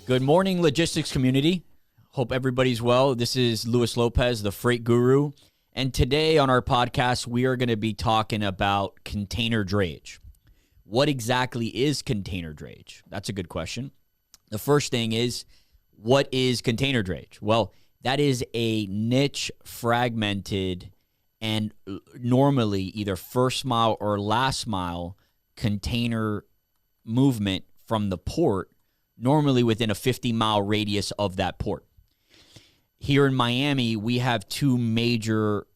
Good morning, logistics community. Hope everybody's well. This is Luis Lopez, the freight guru. And today on our podcast, we are going to be talking about container drayage. What exactly is container drayage? That's a good question. The first thing is, what is container drayage? Well, that is a niche, fragmented, and normally either first mile or last mile container movement from the port, normally within a 50-mile radius of that port. Here in Miami, we have two major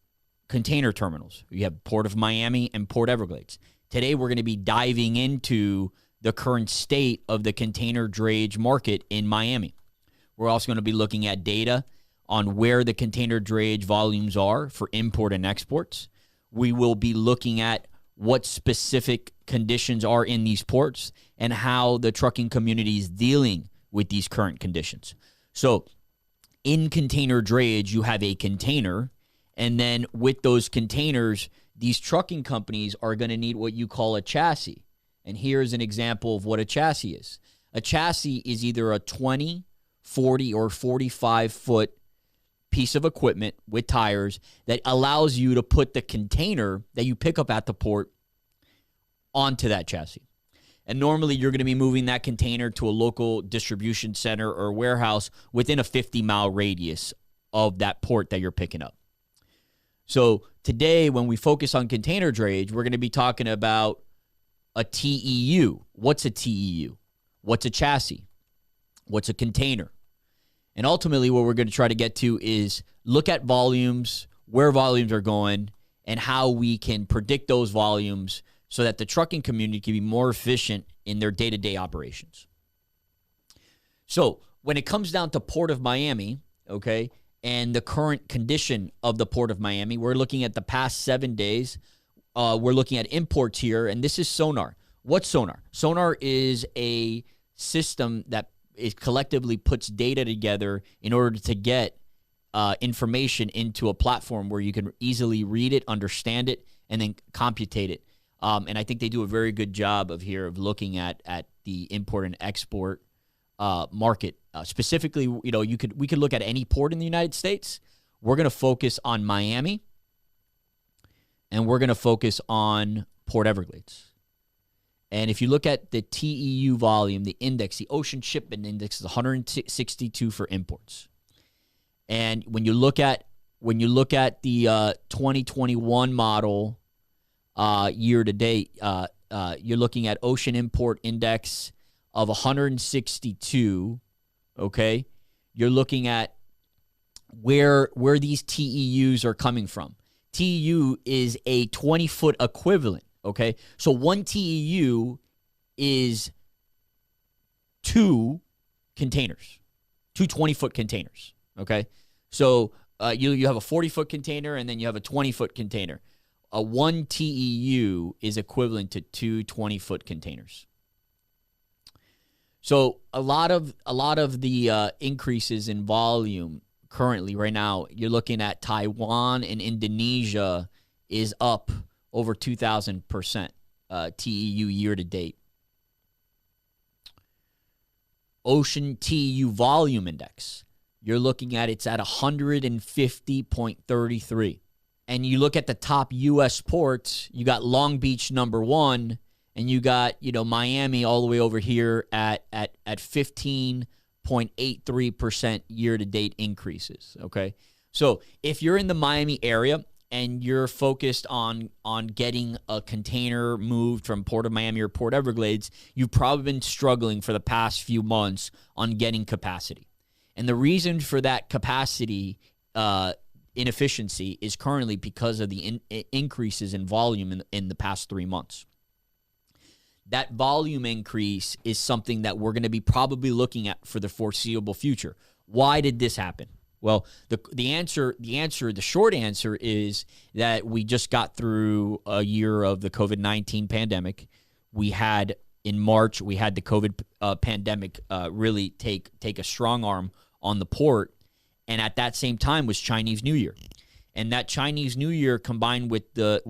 container terminals. We have Port of Miami and Port Everglades. Today, we're going to be diving into the current state of the container drayage market in Miami. We're also going to be looking at data on where the container drayage volumes are for import and exports. We will be looking at what specific conditions are in these ports and how the trucking community is dealing with these current conditions. So in container drayage, you have a container, and then with those containers, these trucking companies are going to need what you call a chassis. And here's an example of what a chassis is. A chassis is either a 20, 40, or 45-foot piece of equipment with tires that allows you to put the container that you pick up at the port onto that chassis. And normally you're going to be moving that container to a local distribution center or warehouse within a 50-mile radius of that port that you're picking up. So today, when we focus on container drayage, we're going to be talking about a TEU. What's a TEU? What's a chassis? What's a container? And ultimately, what we're going to try to get to is look at volumes, where volumes are going, and how we can predict those volumes so that the trucking community can be more efficient in their day-to-day operations. So when it comes down to Port of Miami, okay, and the current condition of the Port of Miami, we're looking at the past 7 days. We're looking at imports here, and this is sonar. What's sonar? Sonar is a system that it collectively puts data together in order to get information into a platform where you can easily read it, understand it, and then computate it. And I think they do a very good job of looking at the import and export market. Specifically, we could look at any port in the United States. We're going to focus on Miami, and we're going to focus on Port Everglades. And if you look at the TEU volume, the index, the Ocean Shipment Index is 162 for imports. And when you look at the 2021 model year to date, you're looking at Ocean Import Index of 162. Okay, you're looking at where these TEUs are coming from. TEU is a 20-foot equivalent. Okay, so one TEU is two containers, two 20-foot containers. Okay, so you have a 40-foot container and then you have a 20-foot container. A one TEU is equivalent to two 20-foot containers. So a lot of the increases in volume currently right now, you're looking at Taiwan and Indonesia is up over 2,000% TEU year to date. Ocean TEU volume index, you're looking at it's at 150.33. And you look at the top U.S. ports, you got Long Beach number one, and you got Miami all the way over here at 15.83% year to date increases. Okay, so if you're in the Miami area and you're focused on getting a container moved from Port of Miami or Port Everglades, you've probably been struggling for the past few months on getting capacity. And the reason for that capacity inefficiency is currently because of the increases in volume in the past 3 months. That volume increase is something that we're going to be probably looking at for the foreseeable future. Why did this happen? Well, the short answer is that we just got through a year of the COVID-19 pandemic. We had in March, we had the COVID pandemic really take a strong arm on the port. And at that same time was Chinese New Year. And that Chinese New Year combined with the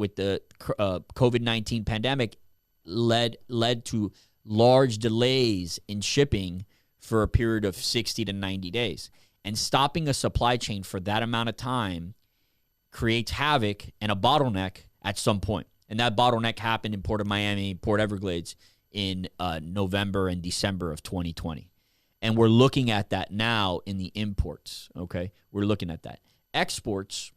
COVID-19 pandemic led to large delays in shipping for a period of 60 to 90 days. And stopping a supply chain for that amount of time creates havoc and a bottleneck at some point. And that bottleneck happened in Port of Miami, Port Everglades in November and December of 2020. And we're looking at that now in the imports, okay? We're looking at that. Exports,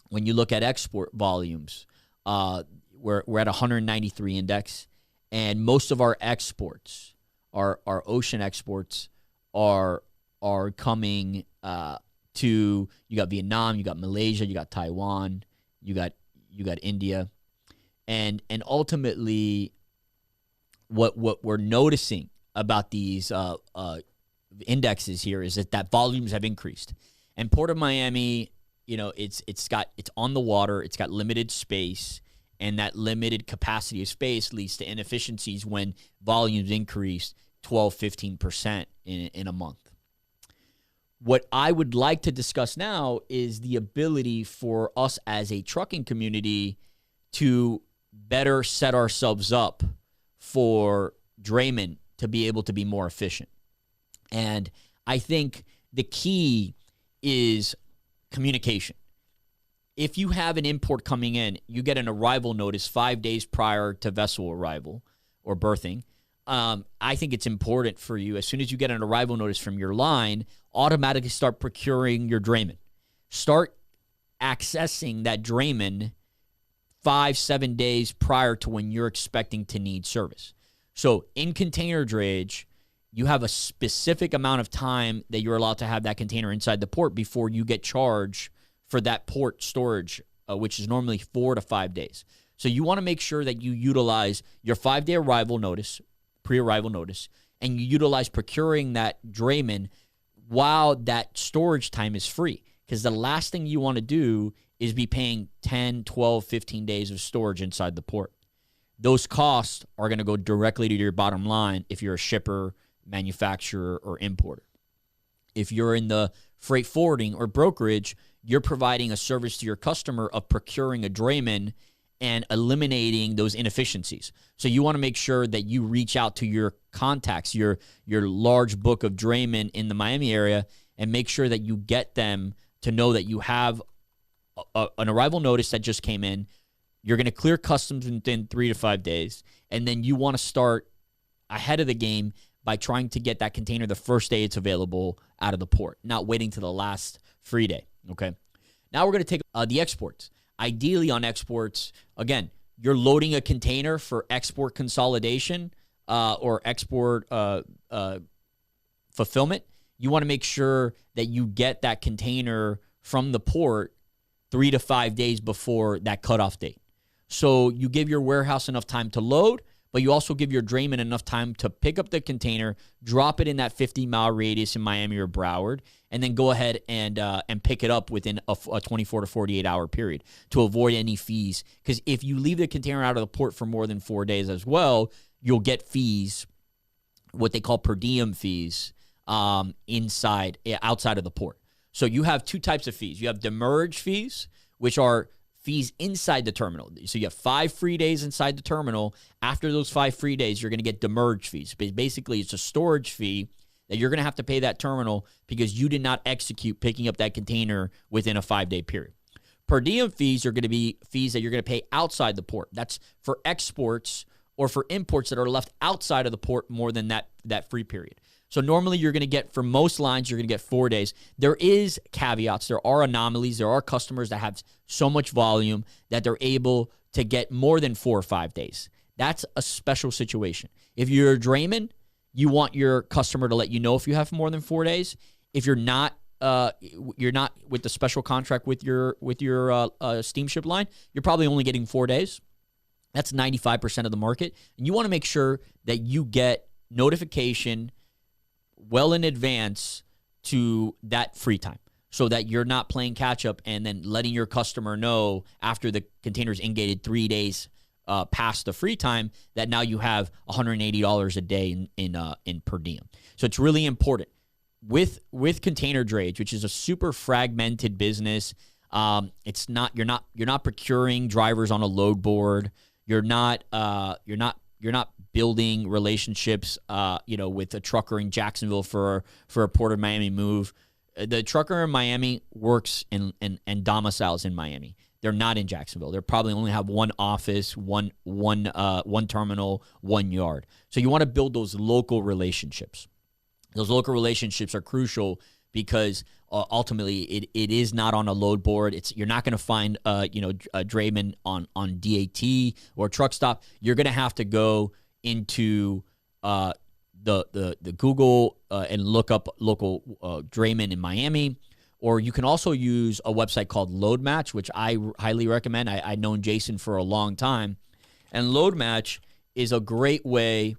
when you look at export volumes, we're at 193 index, and most of our exports, our ocean exports, are coming to, you got Vietnam, you got Malaysia, you got Taiwan, you got India, and ultimately, what we're noticing about these indexes here is that volumes have increased, and Port of Miami, it's on the water, it's got limited space, and that limited capacity of space leads to inefficiencies when volumes increase 12-15% in a month. What I would like to discuss now is the ability for us as a trucking community to better set ourselves up for draymen to be able to be more efficient. And I think the key is communication. If you have an import coming in, you get an arrival notice 5 days prior to vessel arrival or berthing. I think it's important for you, as soon as you get an arrival notice from your line, automatically start procuring your drayman. Start accessing that drayman 5-7 days prior to when you're expecting to need service. So in container drayage, you have a specific amount of time that you're allowed to have that container inside the port before you get charged for that port storage, which is normally 4 to 5 days. So you want to make sure that you utilize your 5-day arrival notice, pre-arrival notice, and you utilize procuring that drayman while that storage time is free. Because the last thing you want to do is be paying 10, 12, 15 days of storage inside the port. Those costs are going to go directly to your bottom line if you're a shipper, manufacturer, or importer. If you're in the freight forwarding or brokerage, you're providing a service to your customer of procuring a drayman and eliminating those inefficiencies. So you want to make sure that you reach out to your contacts, your large book of draymen in the Miami area, and make sure that you get them to know that you have an arrival notice that just came in. You're going to clear customs within 3 to 5 days, and then you want to start ahead of the game by trying to get that container the first day it's available out of the port, not waiting to the last free day, okay? Now we're going to take the exports. Ideally on exports, again, you're loading a container for export consolidation or export fulfillment. You want to make sure that you get that container from the port 3 to 5 days before that cutoff date. So you give your warehouse enough time to load, but you also give your drayman enough time to pick up the container, drop it in that 50-mile radius in Miami or Broward, and then go ahead and pick it up within a 24 to 48-hour period to avoid any fees. Because if you leave the container out of the port for more than 4 days as well, you'll get fees, what they call per diem fees, outside of the port. So you have two types of fees. You have demurrage fees, which are fees inside the terminal. So you have 5 free days inside the terminal. After those 5 free days, you're going to get demurrage fees. Basically, it's a storage fee that you're going to have to pay that terminal because you did not execute picking up that container within a 5-day period. Per diem fees are going to be fees that you're going to pay outside the port. That's for exports or for imports that are left outside of the port more than that free period. So normally you're going to get, for most lines, you're going to get 4 days. There is caveats. There are anomalies. There are customers that have so much volume that they're able to get more than 4 or 5 days. That's a special situation. If you're a drayman, you want your customer to let you know if you have more than 4 days. If you're not with the special contract with your steamship line, you're probably only getting 4 days. That's 95% of the market. And you want to make sure that you get notification well in advance to that free time so that you're not playing catch up and then letting your customer know after the container's ingated 3 days past the free time, that now you have $180 a day in per diem. So it's really important with container drayage, which is a super fragmented business. It's not you're not procuring drivers on a load board. You're not building relationships with a trucker in Jacksonville for a Port of Miami move. The trucker in Miami works and domiciles in Miami. They're not in Jacksonville. They probably only have one office, one terminal, one yard. So you want to build those local relationships. Those local relationships are crucial because ultimately it is not on a load board. You're not going to find a drayman on DAT or truck stop. You're going to have to go into the Google and look up local draymen in Miami. Or you can also use a website called LoadMatch, which I highly recommend. I've known Jason for a long time. And LoadMatch is a great way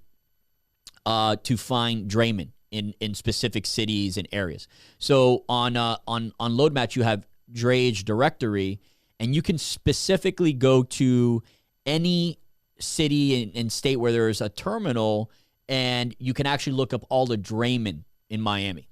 to find draymen in specific cities and areas. So on LoadMatch, you have Drayage directory, and you can specifically go to any city and state where there is a terminal, and you can actually look up all the draymen in Miami.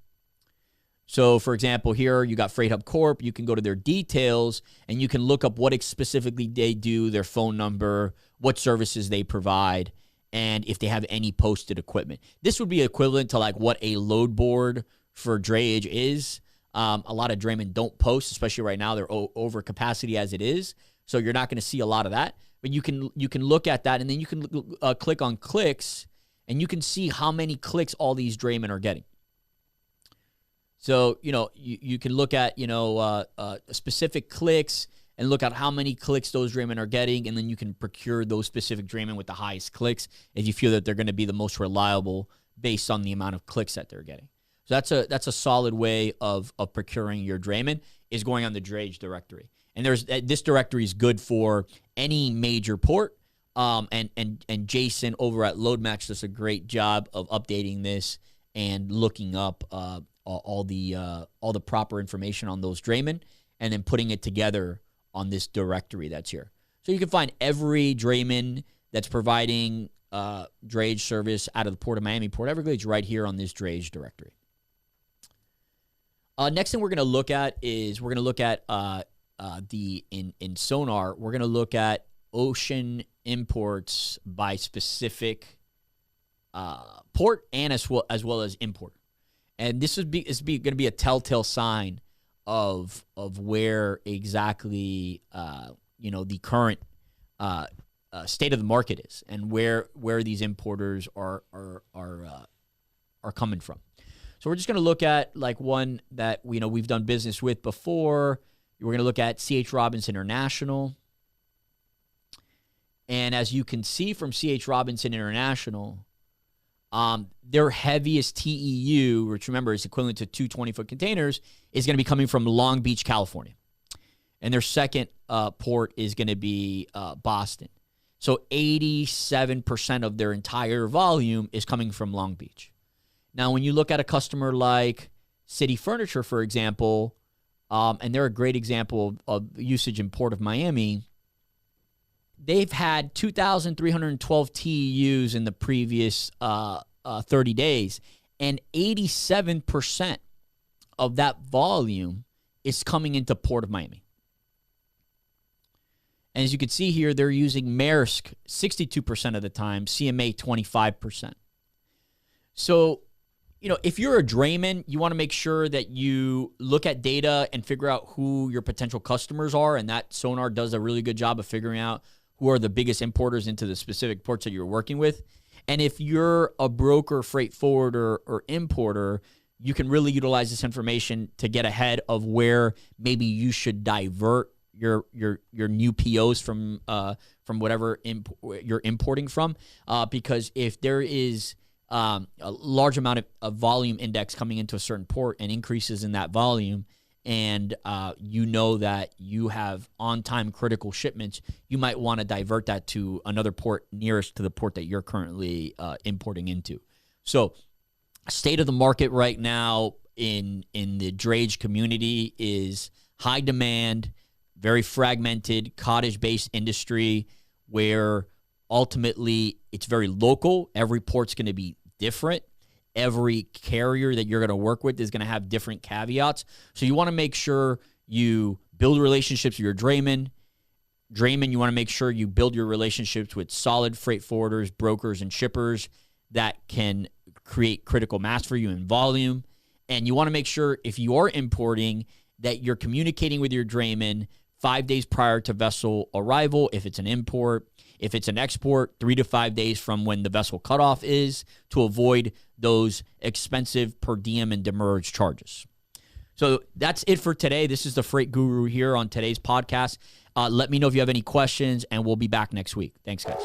So, for example, here you got Freight Hub Corp. You can go to their details, and you can look up what specifically they do, their phone number, what services they provide, and if they have any posted equipment. This would be equivalent to like what a load board for drayage is. A lot of draymen don't post, especially right now. They're over capacity as it is, so you're not going to see a lot of that. But you can look at that, and then you can click on clicks, and you can see how many clicks all these draymen are getting. So, you can look at, specific clicks and look at how many clicks those draymen are getting, and then you can procure those specific draymen with the highest clicks if you feel that they're going to be the most reliable based on the amount of clicks that they're getting. So that's a solid way of procuring your draymen, is going on the Drayage directory. And this directory is good for any major port. And Jason over at LoadMatch does a great job of updating this and looking up all the proper information on those draymen, and then putting it together on this directory that's here. So you can find every drayman that's providing drayage service out of the Port of Miami, Port Everglades, right here on this Drayage directory. Next thing we're going to look at is in Sonar, we're going to look at ocean imports by specific port and as well as importer. And this is going to be a telltale sign of where exactly the current state of the market is, and where these importers are coming from. So we're just going to look at like one that we've done business with before. We're going to look at C.H. Robinson International. And as you can see from C.H. Robinson International, their heaviest TEU, which remember is equivalent to 2 20-foot containers, is going to be coming from Long Beach, California. And their second port is going to be Boston. So 87% of their entire volume is coming from Long Beach. Now, when you look at a customer like City Furniture, for example, and they're a great example of usage in Port of Miami, they've had 2,312 TEUs in the previous 30 days, and 87% of that volume is coming into Port of Miami. And as you can see here, they're using Maersk 62% of the time, CMA 25%. So, if you're a drayman, you want to make sure that you look at data and figure out who your potential customers are, and that Sonar does a really good job of figuring out who are the biggest importers into the specific ports that you're working with. And if you're a broker, freight forwarder, or importer, you can really utilize this information to get ahead of where maybe you should divert your new POs from whatever you're importing from, because if there is a large amount of volume index coming into a certain port and increases in that volume, and that you have on-time critical shipments, you might want to divert that to another port nearest to the port that you're currently importing into. So state of the market right now in the drayage community is high demand, very fragmented, cottage-based industry where ultimately it's very local. Every port's going to be different. Every carrier that you're going to work with is going to have different caveats. So you want to make sure you build relationships with your drayman. Drayman, you want to make sure you build your relationships with solid freight forwarders, brokers, and shippers that can create critical mass for you in volume. And you want to make sure if you are importing that you're communicating with your drayman 5 days prior to vessel arrival if it's an import. If it's an export, 3 to 5 days from when the vessel cutoff is, to avoid those expensive per diem and demurrage charges. So that's it for today. This is the Freight Guru here on today's podcast. Let me know if you have any questions, and we'll be back next week. Thanks, guys.